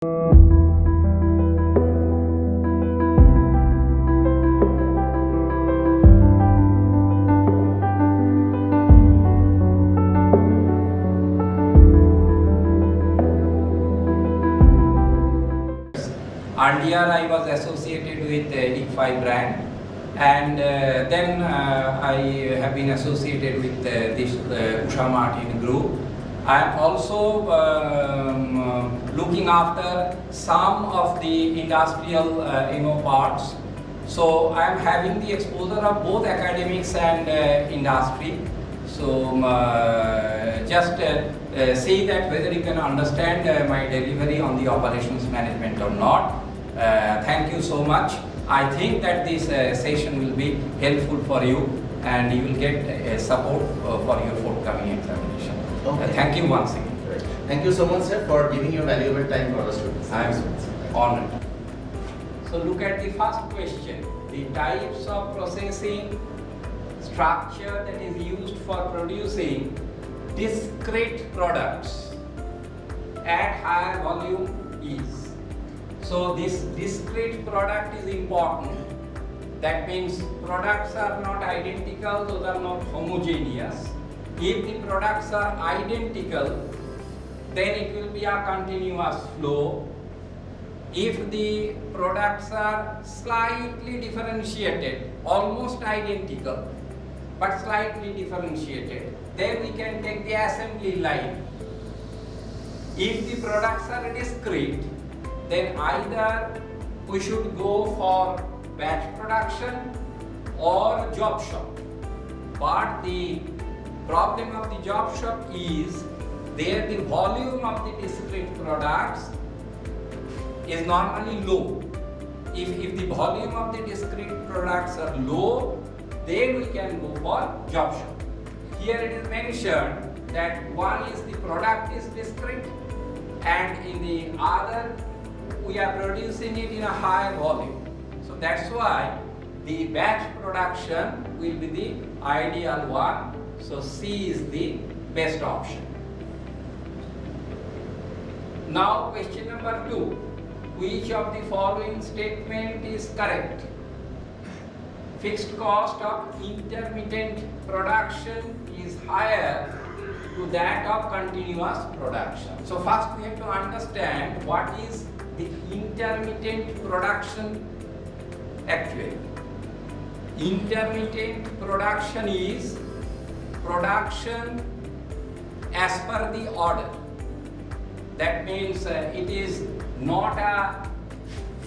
Earlier I was associated with Mcq brand, and then I have been associated with this Usha Martin group. I am also looking after some of the industrial parts. So I am having the exposure of both academics and industry. So just say that whether you can understand my delivery on the operations management or not. Thank you so much. I think that this session will be helpful for you, and you will get support for your forthcoming examination. Okay. Thank you once again. Right. Thank you so much, sir, for giving your valuable time for the students. I am honored. So look at the first question. The types of processing structure that is used for producing discrete products at higher volume is. So this discrete product is important. That means products are not identical, those are not homogeneous. If the products are identical, then it will be a continuous flow. If the products are slightly differentiated, almost identical, but slightly differentiated, then we can take the assembly line. If the products are discrete, then either we should go for batch production or job shop. But the problem of the job shop is there the volume of the discrete products is normally low. If the volume of the discrete products are low, then we can go for job shop. Here it is mentioned that one is the product is discrete, and in the other we are producing it in a higher volume. So that's why the batch production will be the ideal one. So C is the best option. Now question number 2. Which of the following statement is correct? Fixed cost of intermittent production is higher to that of continuous production. So first we have to understand what is the intermittent production actually. Intermittent production is production as per the order. That means it is not a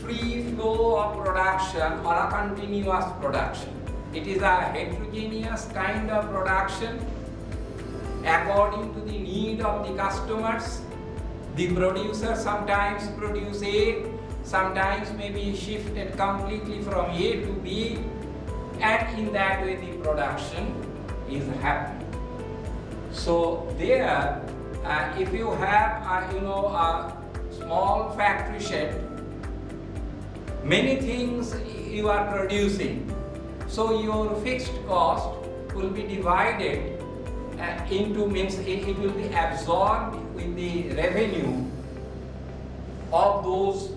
free flow of production or a continuous production. It is a heterogeneous kind of production according to the need of the customers. The producer sometimes produce A, sometimes maybe shifted completely from A to B, and in that way the production is happening. So there, if you have a small factory shed, many things you are producing, so your fixed cost will be divided into, means it will be absorbed with the revenue of those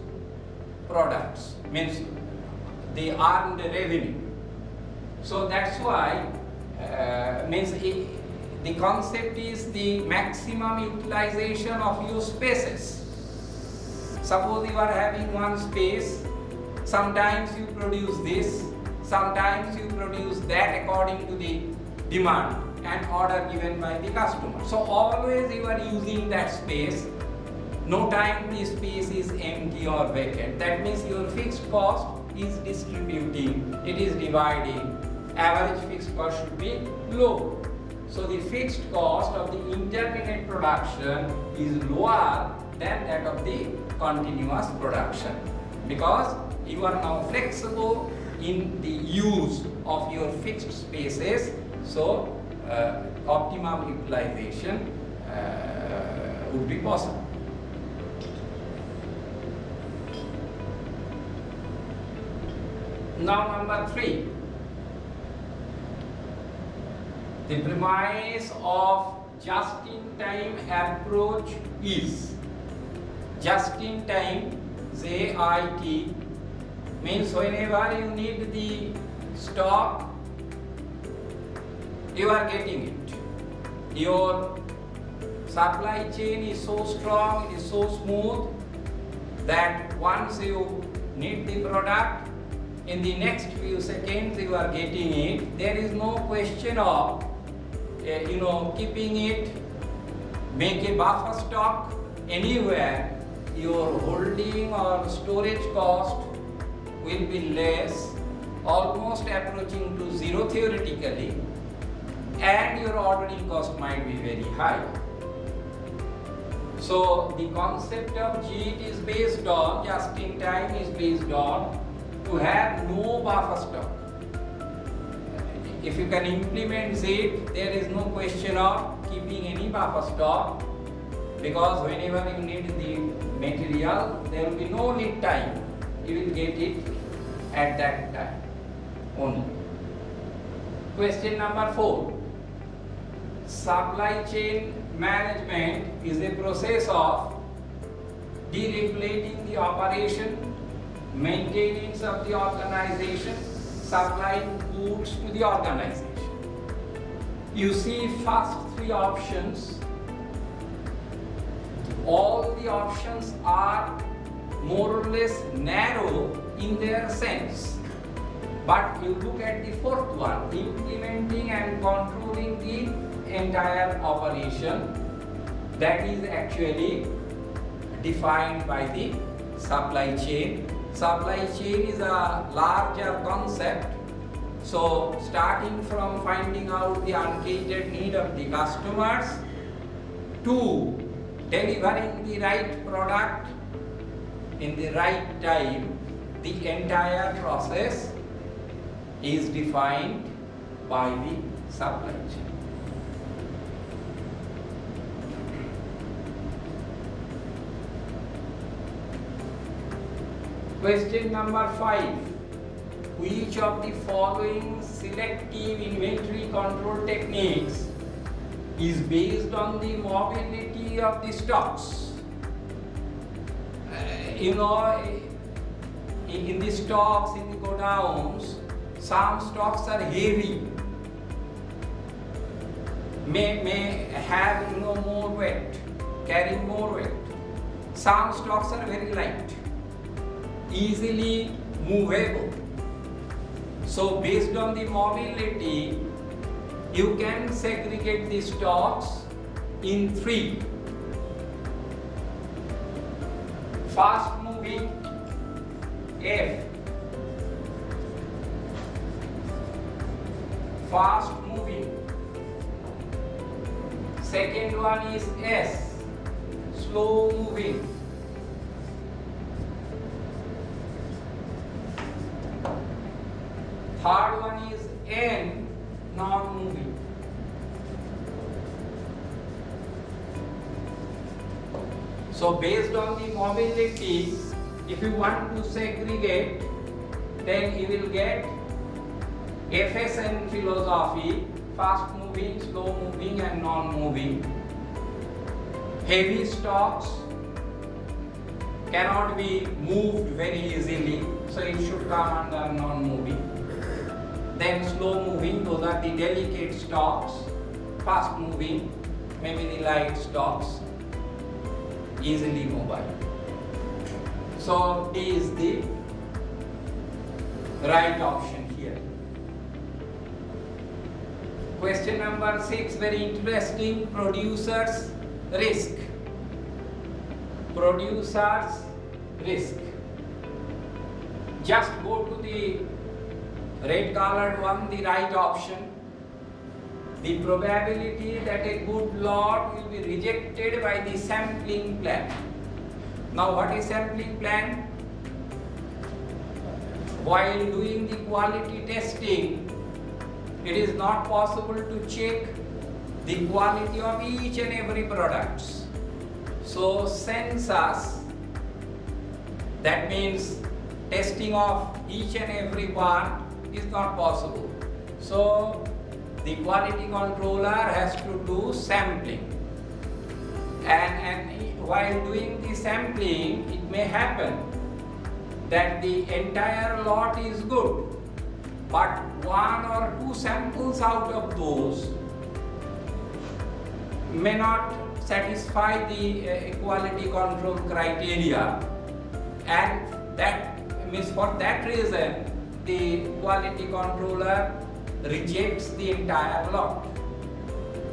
products, means they earn the revenue. So that's why the concept is the maximum utilization of your spaces. Suppose you are having one space, sometimes you produce this, sometimes you produce that according to the demand and order given by the customer. So always you are using that space. No time the space is empty or vacant. That means your fixed cost is distributing, it is dividing. Average fixed cost should be low. So the fixed cost of the intermittent production is lower than that of the continuous production, because you are now flexible in the use of your fixed spaces. So optimum utilization would be possible. Now number 3. The premise of just-in-time approach is. Just in time, JIT, means whenever you need the stock, you are getting it. Your supply chain is so strong, it is so smooth that once you need the product, in the next few seconds you are getting it. There is no question of keeping it, make a buffer stock anywhere. Your holding or storage cost will be less, almost approaching to zero theoretically, and your ordering cost might be very high. So the concept of JIT is based on, just in time is based on, to have no buffer stock. If you can implement JIT, there is no question of keeping any buffer stock, because whenever you need the material, there will be no lead time. You will get it at that time only. Question number 4. Supply chain management is a process of deregulating the operation, maintenance of the organization, supplying goods to the organization. You see first 3 options. All the options are more or less narrow in their sense. But you look at the 4th one, implementing and controlling the entire operation, that is actually defined by the supply chain. Supply chain is a larger concept. So starting from finding out the uncatered need of the customers to delivering the right product in the right time, the entire process is defined by the supply chain. Question number 5. Which of the following selective inventory control techniques is based on the mobility of the stocks? In the stocks, in the godowns, some stocks are heavy, may have more weight, carrying more weight. Some stocks are very light, easily movable. So based on the mobility, you can segregate the stocks in 3. Fast moving, F. Fast moving. Second one is S. Slow moving. Third one is N. Non-moving. So based on the mobility, if you want to segregate, then you will get FSN philosophy: fast moving, slow moving and non-moving. Heavy stocks cannot be moved very easily, so it should come under non-moving. Then slow moving, those are the delicate stocks. Fast moving, maybe the light stocks, easily mobile. So D is the right option here. Question number 6, very interesting. Producers risk. Producers risk. Just go to the red colored one, the right option. The probability that a good lot will be rejected by the sampling plan. Now what is sampling plan? While doing the quality testing, it is not possible to check the quality of each and every product. So census, that means testing of each and every one, is not possible. So the quality controller has to do sampling, and while doing the sampling, it may happen that the entire lot is good, but one or two samples out of those may not satisfy the quality control criteria, and that means for that reason the quality controller rejects the entire lot.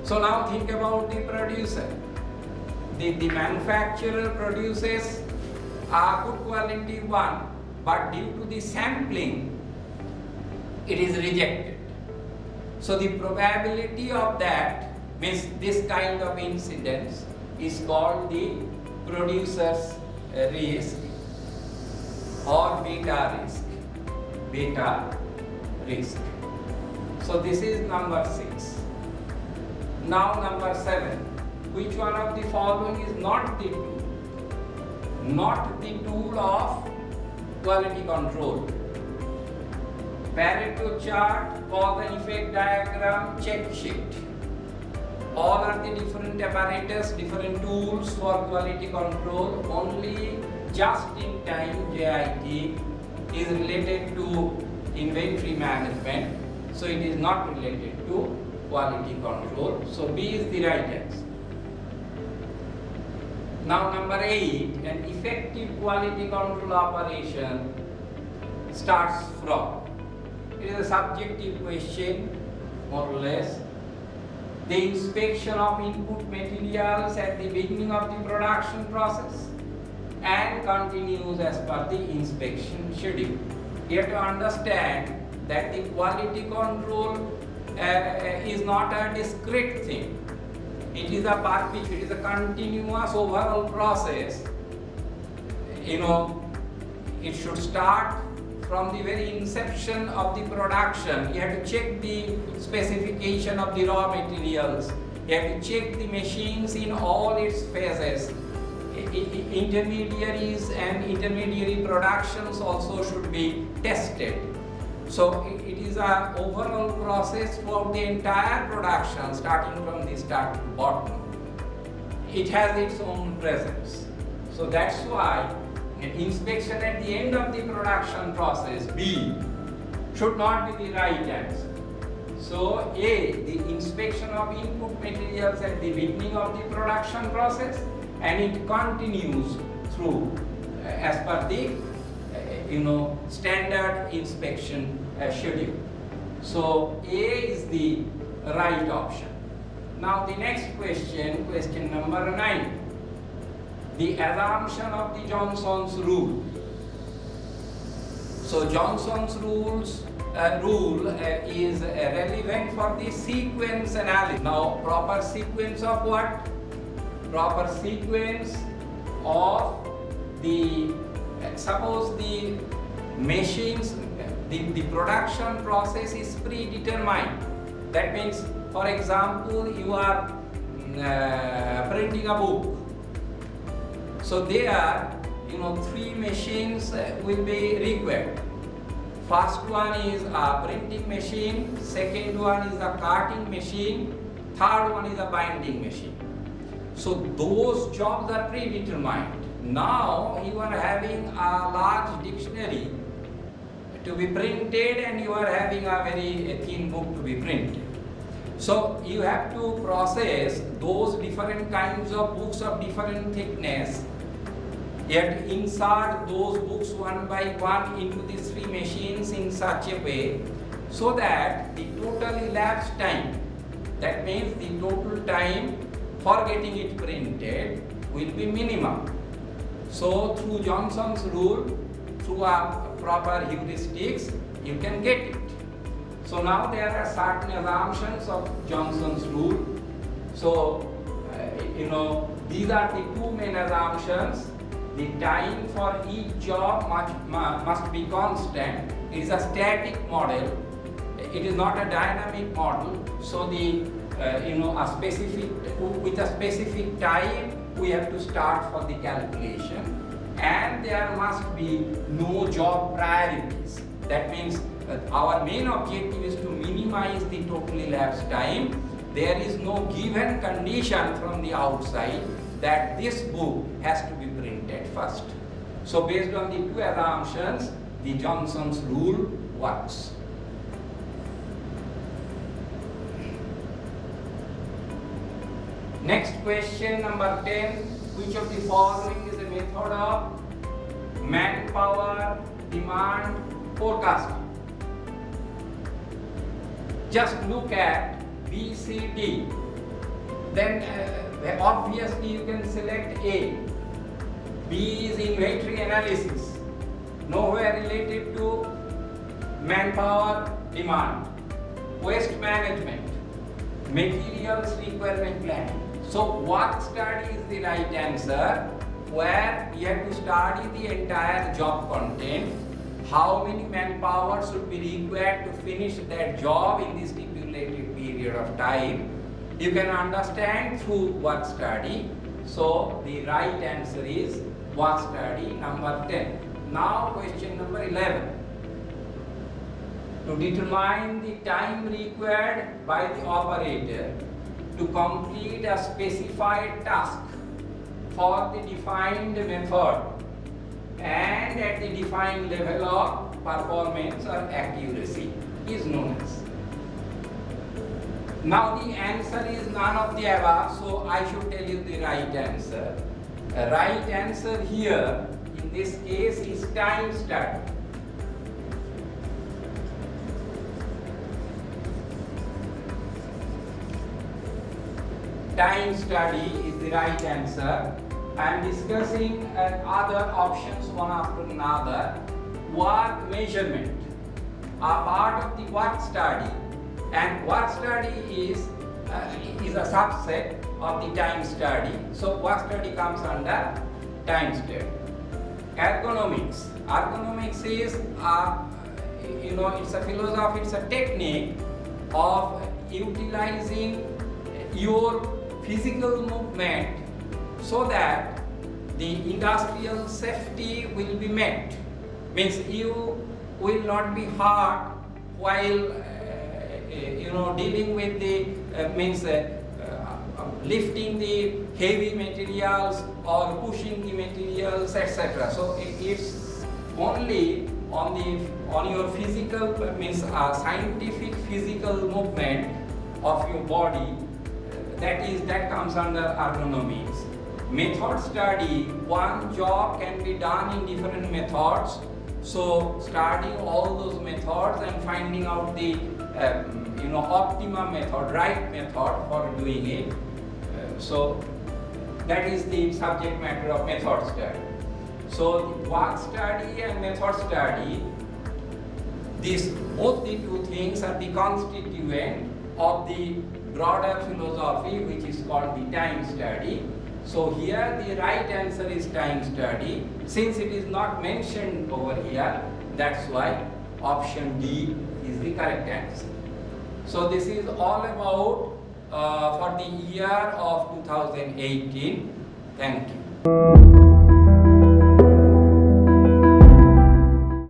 So now think about the producer. The manufacturer produces a good quality one, but due to the sampling it is rejected. So the probability of that means this kind of incidence is called the producer's risk or beta risk. Beta risk. So this is number 6. Now number 7. Which one of the following is not the tool? Not the tool of quality control. Pareto chart, cause and effect diagram, check sheet. All are the different apparatus, different tools for quality control. Only just-in-time JIT is related to inventory management, so it is not related to quality control. So B is the right answer. Now number 8, an effective quality control operation starts from. It is a subjective question, more or less. The inspection of input materials at the beginning of the production process and continues as per the inspection schedule. You have to understand that the quality control is not a discrete thing. It is a perpetual, it is a continuous overall process. It should start from the very inception of the production. You have to check the specification of the raw materials. You have to check the machines in all its phases. Intermediaries and intermediary productions also should be tested. So it is an overall process throughout the entire production, starting from the start to bottom. It has its own presence. So that's why an inspection at the end of the production process, B, should not be the right answer. So A, the inspection of input materials at the beginning of the production process, and it continues through as per the standard inspection schedule. So A is the right option. Now the next question, question number 9. The assumption of the Johnson's rule. So Johnson's rule is relevant for the sequence analysis. Now proper sequence of what? Proper sequence of suppose the machines, the production process is predetermined. That means, for example, you are printing a book. So there, 3 machines will be required. First one is a printing machine, second one is a cutting machine, third one is a binding machine. So those jobs are predetermined. Now you are having a large dictionary to be printed and you are having a very thin book to be printed. So you have to process those different kinds of books of different thickness. You have to insert those books one by one into these 3 machines in such a way so that the total elapsed time, that means the total time for getting it printed, will be minimum. So through Johnson's rule, through a proper heuristics, you can get it. So now there are certain assumptions of Johnson's rule. So these are the 2 main assumptions. The time for each job must be constant. It is a static model. It is not a dynamic model. So with a specific time, we have to start for the calculation, and there must be no job priorities. That means our main objective is to minimize the total elapsed time. There is no given condition from the outside that this book has to be printed first. So based on the two assumptions, the Johnson's rule works. Next question, number 10. Which of the following is a method of manpower demand forecasting? Just look at B, C, D. Then obviously you can select A. B is inventory analysis, nowhere related to manpower demand. Waste management, materials requirement planning. So work study is the right answer, where you have to study the entire job content, how many manpower should be required to finish that job in the stipulated period of time. You can understand through work study. So the right answer is work study, number 10. Now question number 11. To determine the time required by the operator to complete a specified task for the defined method and at the defined level of performance or accuracy is known as. Now the answer is none of the above, so I should tell you the right answer. The right answer here in this case is time study. Time study is the right answer. I am discussing other options one after another. Work measurement are part of the work study, and work study is a subset of the time study. So work study comes under time study. Ergonomics. Ergonomics is it's a philosophy, it's a technique of utilizing your physical movement so that the industrial safety will be met. Means you will not be hurt while dealing with the lifting the heavy materials or pushing the materials, etc. So it's only on your physical scientific physical movement of your body that comes under ergonomics. Method study, one job can be done in different methods. So studying all those methods and finding out the optimum method, right method for doing it. So that is the subject matter of method study. So the work study and method study, both the two things are the constituent of the broader philosophy which is called the time study. So here the right answer is time study. Since it is not mentioned over here, that's why option D is the correct answer. So this is all about for the year of 2018. Thank you.